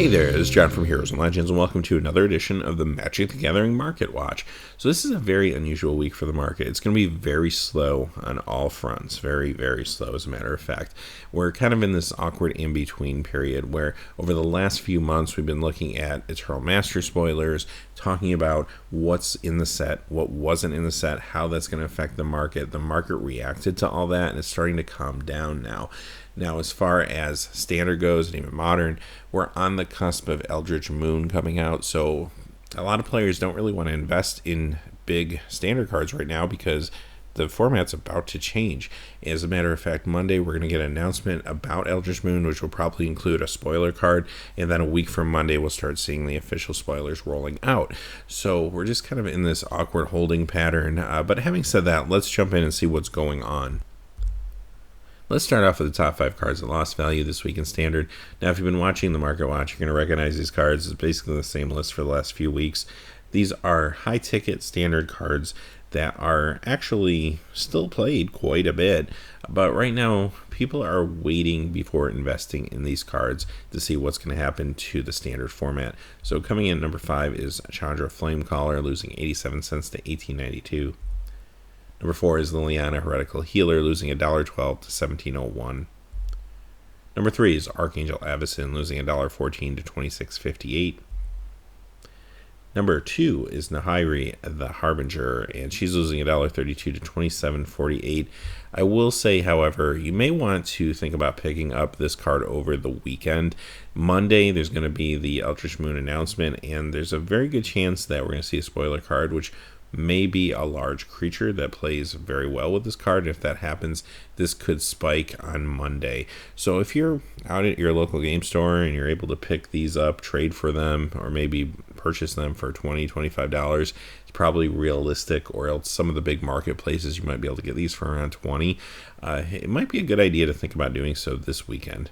Hey there, this is John from Heroes and Legends, and welcome to another edition of the Magic the Gathering Market Watch. So this is a very unusual week for the market. It's going to be very slow on all fronts. Very, very slow, as a matter of fact. We're kind of in this awkward in-between period where over the last few months we've been looking at Eternal Master spoilers, talking about what's in the set, what wasn't in the set, how that's going to affect the market. The market reacted to all that, and it's starting to calm down now. Now, as far as Standard goes, and even Modern, we're on the cusp of Eldritch Moon coming out, so a lot of players don't really want to invest in big Standard cards right now because the format's about to change. As a matter of fact, Monday we're going to get an announcement about Eldritch Moon, which will probably include a spoiler card, and then a week from Monday we'll start seeing the official spoilers rolling out. So we're just kind of in this awkward holding pattern, but having said that, let's jump in and see what's going on. Let's start off with the top 5 cards that lost value this week in Standard. Now, if you've been watching the Market Watch, you're going to recognize these cards. It's basically the same list for the last few weeks. These are high-ticket Standard cards that are actually still played quite a bit. But right now, people are waiting before investing in these cards to see what's going to happen to the Standard format. So coming in at number 5 is Chandra Flamecaller, losing 87 cents to $18.92. Number 4 is Liliana Heretical Healer, losing $1.12 to $17.01. Number 3 is Archangel Avacyn, losing $1.14 to $26.58. Number 2 is Nahiri the Harbinger, and she's losing $1.32 to $27.48. I will say, however, you may want to think about picking up this card over the weekend. Monday, there's going to be the Eldritch Moon announcement, and there's a very good chance that we're going to see a spoiler card, which may be a large creature that plays very well with this card. If that happens, this could spike on Monday. So if you're out at your local game store and you're able to pick these up, trade for them, or maybe purchase them for $20, $25, it's probably realistic, or else some of the big marketplaces you might be able to get these for around $20. It might be a good idea to think about doing so this weekend.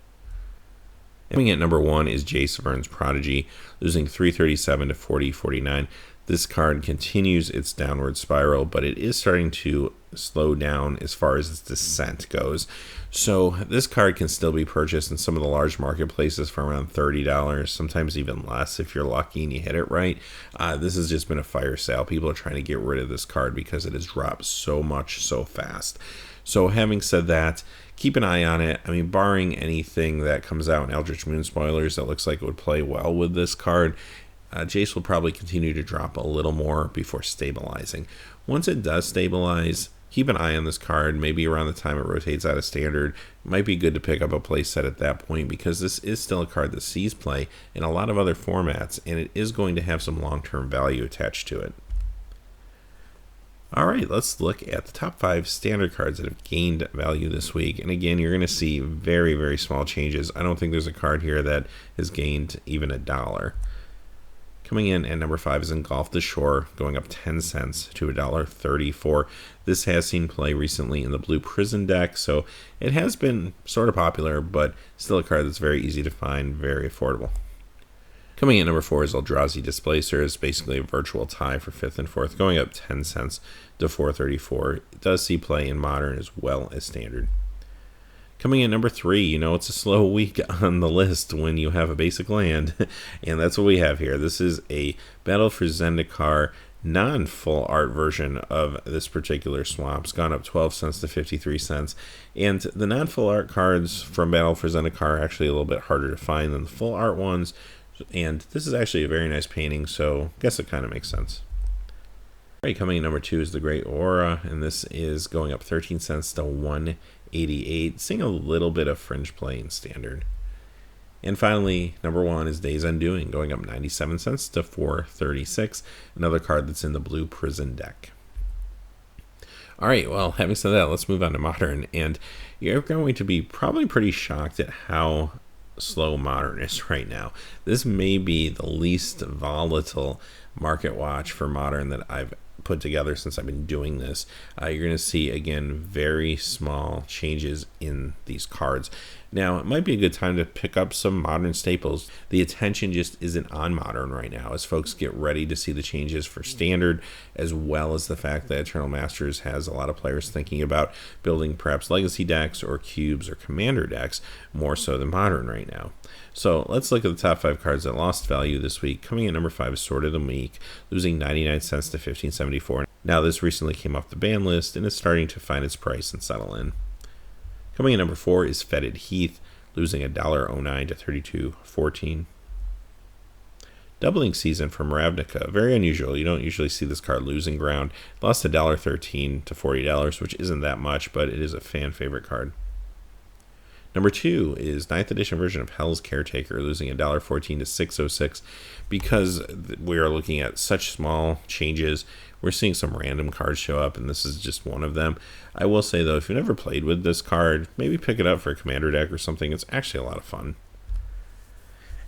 Coming at number 1 is Jace Vern's Prodigy, losing $3.37 to $40.49. This card continues its downward spiral, but it is starting to slow down as far as its descent goes. So this card can still be purchased in some of the large marketplaces for around $30, sometimes even less if you're lucky and you hit it right. This has just been a fire sale. People are trying to get rid of this card because it has dropped so much so fast. So having said that, keep an eye on it. I mean, barring anything that comes out in Eldritch Moon spoilers that looks like it would play well with this card, Jace will probably continue to drop a little more before stabilizing. Once it does stabilize, keep an eye on this card. Maybe around the time it rotates out of Standard, it might be good to pick up a play set at that point, because this is still a card that sees play in a lot of other formats, and it is going to have some long-term value attached to it. Alright, let's look at the top 5 Standard cards that have gained value this week. And again, you're going to see very, very small changes. I don't think there's a card here that has gained even $1. Coming in at number 5 is Engulf the Shore, going up 10 cents to $1.34. This has seen play recently in the Blue Prison deck, so it has been sort of popular, but still a card that's very easy to find, very affordable. Coming in at number 4 is Eldrazi Displacer. It's basically a virtual tie for 5th and 4th, going up 10 cents to $4.34. It does see play in Modern as well as Standard. Coming in number 3, you know it's a slow week on the list when you have a basic land, and that's what we have here. This is a Battle for Zendikar non-full art version of this particular swamp. It's gone up 12 cents to 53 cents, and the non-full art cards from Battle for Zendikar are actually a little bit harder to find than the full art ones, and this is actually a very nice painting, so I guess it kind of makes sense. Alright, coming in number 2 is the Great Aura, and this is going up 13 cents to $1.88, seeing a little bit of fringe play in Standard. And finally, number 1 is Days Undoing, going up 97 cents to $4.36, another card that's in the Blue Prison deck. Alright, well, having said that, let's move on to Modern, and you're going to be probably pretty shocked at how slow Modern is right now. This may be the least volatile market watch for Modern that I've put together since I've been doing this, you're going to see, again, very small changes in these cards. Now, it might be a good time to pick up some modern staples. The attention just isn't on modern right now as folks get ready to see the changes for standard, as well as the fact that Eternal Masters has a lot of players thinking about building perhaps legacy decks or cubes or commander decks more so than modern right now. So let's look at the top 5 cards that lost value this week. Coming in number 5 is Sword of the Meek, losing 99 cents to 15.74. Now this recently came off the ban list and is starting to find its price and settle in. Coming in number 4 is Fetid Heath, losing $1.09 to 32.14. Doubling Season from Ravnica, very unusual. You don't usually see this card losing ground. It lost $1.13 to $40, which isn't that much, but it is a fan favorite card. Number 2 is 9th edition version of Hell's Caretaker, losing $1.14 to 6.06. Because we are looking at such small changes, we're seeing some random cards show up, and this is just one of them. I will say, though, if you've never played with this card, maybe pick it up for a commander deck or something. It's actually a lot of fun.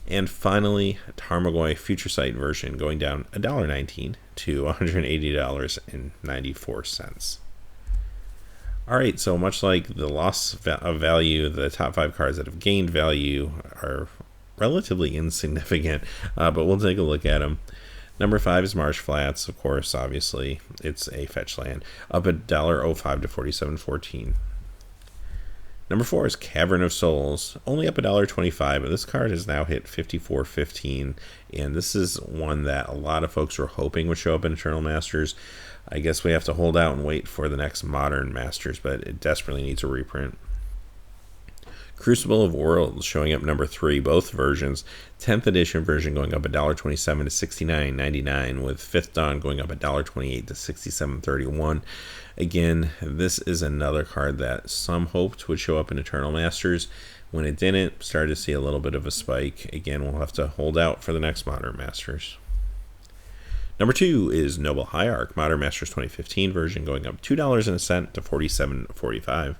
And finally, Tarmogoyf Future Sight version, going down $1.19 to $180.94. All right, so much like the loss of value, the top 5 cards that have gained value are relatively insignificant, but we'll take a look at them. Number 5 is Marsh Flats, of course, obviously. It's a fetch land, up $1.05 to 47.14. Number 4 is Cavern of Souls, only up $1.25, but this card has now hit 54.15, and this is one that a lot of folks were hoping would show up in Eternal Masters. I guess we have to hold out and wait for the next modern Masters, but it desperately needs a reprint. Crucible of Worlds showing up number 3, both versions. 10th edition version going up $1.27 to $69.99, with 5th Dawn going up $1.28 to $67.31. Again, this is another card that some hoped would show up in Eternal Masters. When it didn't, started to see a little bit of a spike. Again, we'll have to hold out for the next modern Masters. Number 2 is Noble Hierarch, Modern Masters 2015 version, going up $2.01 to $47.45.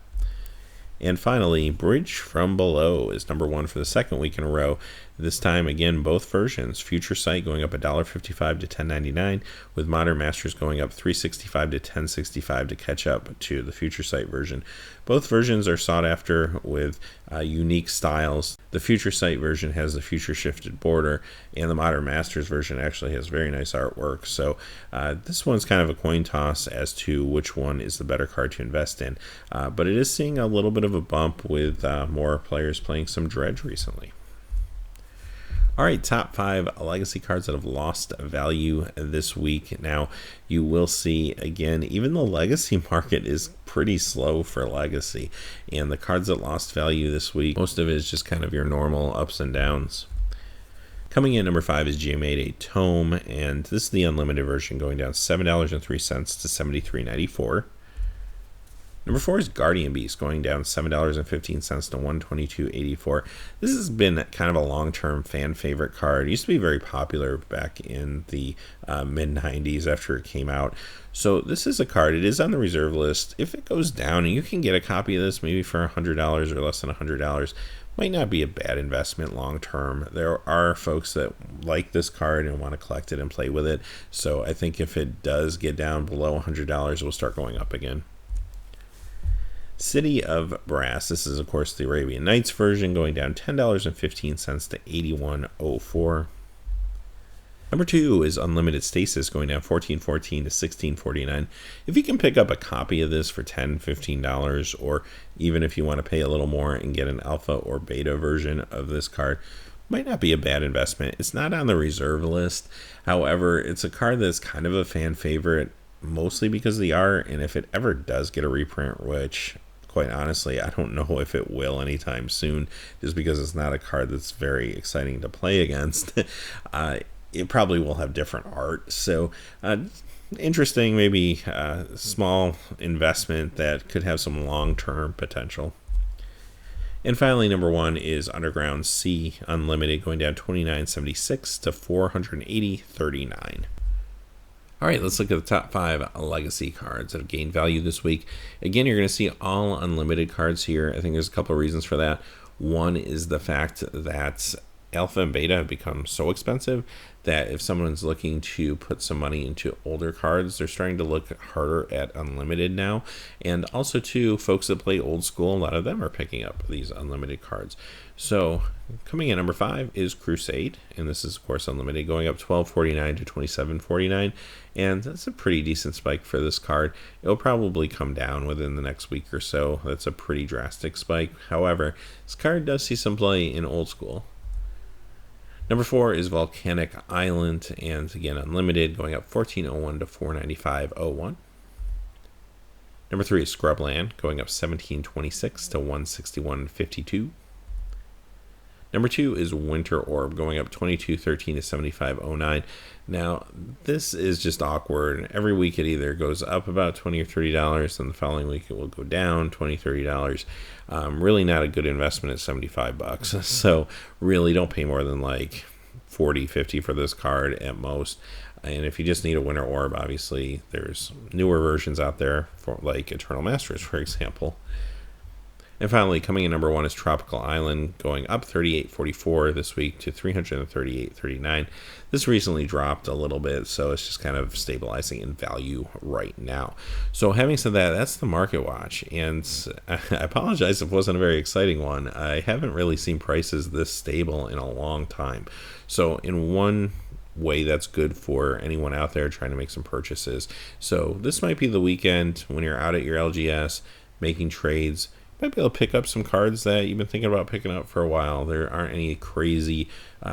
And finally, Bridge from Below is number 1 for the second week in a row. This time, again, both versions. Future Sight going up $1.55 to $10.99, with Modern Masters going up $3.65 to $10.65 to catch up to the Future Sight version. Both versions are sought after with unique styles. The Future Sight version has the future shifted border, and the Modern Masters version actually has very nice artwork. So this one's kind of a coin toss as to which one is the better card to invest in. But it is seeing a little bit of a bump with more players playing some Dredge recently. All right, top 5 legacy cards that have lost value this week. Now, you will see, again, even the legacy market is pretty slow for legacy. And the cards that lost value this week, most of it is just kind of your normal ups and downs. Coming in number 5 is Geomade Tome, and this is the unlimited version, going down $7.03 to $73.94. Number 4 is Guardian Beast, going down $7.15 to $122.84. This has been kind of a long-term fan favorite card. It used to be very popular back in the mid-90s after it came out. So this is a card. It is on the reserve list. If it goes down, and you can get a copy of this maybe for $100 or less than $100, might not be a bad investment long-term. There are folks that like this card and want to collect it and play with it. So I think if it does get down below $100, it will start going up again. City of Brass. This is, of course, the Arabian Nights version, going down $10.15 to $81.04. Number 2 is Unlimited Stasis, going down $14.14 to $16.49. If you can pick up a copy of this for $10, $15, or even if you want to pay a little more and get an alpha or beta version of this card, might not be a bad investment. It's not on the reserve list. However, it's a card that's kind of a fan favorite, mostly because of the art, and if it ever does get a reprint, which quite honestly I don't know if it will anytime soon, just because it's not a card that's very exciting to play against, it probably will have different art. So interesting, maybe small investment that could have some long-term potential. And finally, number 1 is Underground Sea Unlimited, going down $29.76 to $480.39. All right, let's look at the top 5 legacy cards that have gained value this week. Again, you're going to see all unlimited cards here. I think there's a couple of reasons for that. One is the fact that Alpha and Beta have become so expensive that if someone's looking to put some money into older cards, they're starting to look harder at Unlimited now. And also, too, folks that play old school, a lot of them are picking up these Unlimited cards. So coming in number 5 is Crusade, and this is, of course, Unlimited, going up $12.49 to $27.49. And that's a pretty decent spike for this card. It'll probably come down within the next week or so. That's a pretty drastic spike. However, this card does see some play in old school. Number 4 is Volcanic Island, and again, Unlimited, going up $14.01 to $495.01. Number 3 is Scrubland, going up $17.26 to $161.52. Number 2 is Winter Orb, going up $22.13 to $75.09. Now, this is just awkward. Every week it either goes up about $20 or $30, then the following week it will go down $20, $30. Really not a good investment at $75. So really don't pay more than like $40, $50 for this card at most. And if you just need a Winter Orb, obviously there's newer versions out there, for like Eternal Masters, for example. And finally, coming in number 1 is Tropical Island, going up $38.44 this week to $338.39. This recently dropped a little bit, so it's just kind of stabilizing in value right now. So having said that, that's the market watch. And I apologize if it wasn't a very exciting one. I haven't really seen prices this stable in a long time. So in one way, that's good for anyone out there trying to make some purchases. So this might be the weekend when you're out at your LGS making trades. Might be able to pick up some cards that you've been thinking about picking up for a while. There aren't any crazy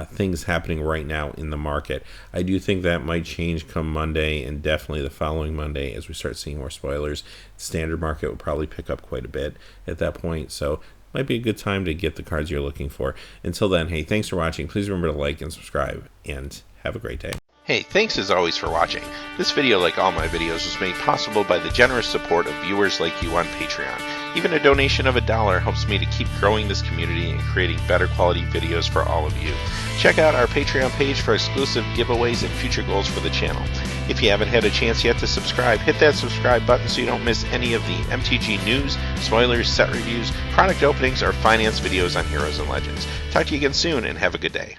things happening right now in the market. I do think that might change come Monday, and definitely the following Monday as we start seeing more spoilers. Standard market will probably pick up quite a bit at that point, so might be a good time to get the cards you're looking for. Until then, hey, thanks for watching. Please remember to like and subscribe, and have a great day. Hey, thanks as always for watching. This video, like all my videos, was made possible by the generous support of viewers like you on Patreon. Even a donation of $1 helps me to keep growing this community and creating better quality videos for all of you. Check out our Patreon page for exclusive giveaways and future goals for the channel. If you haven't had a chance yet to subscribe, hit that subscribe button so you don't miss any of the MTG news, spoilers, set reviews, product openings, or finance videos on Heroes and Legends. Talk to you again soon, and have a good day.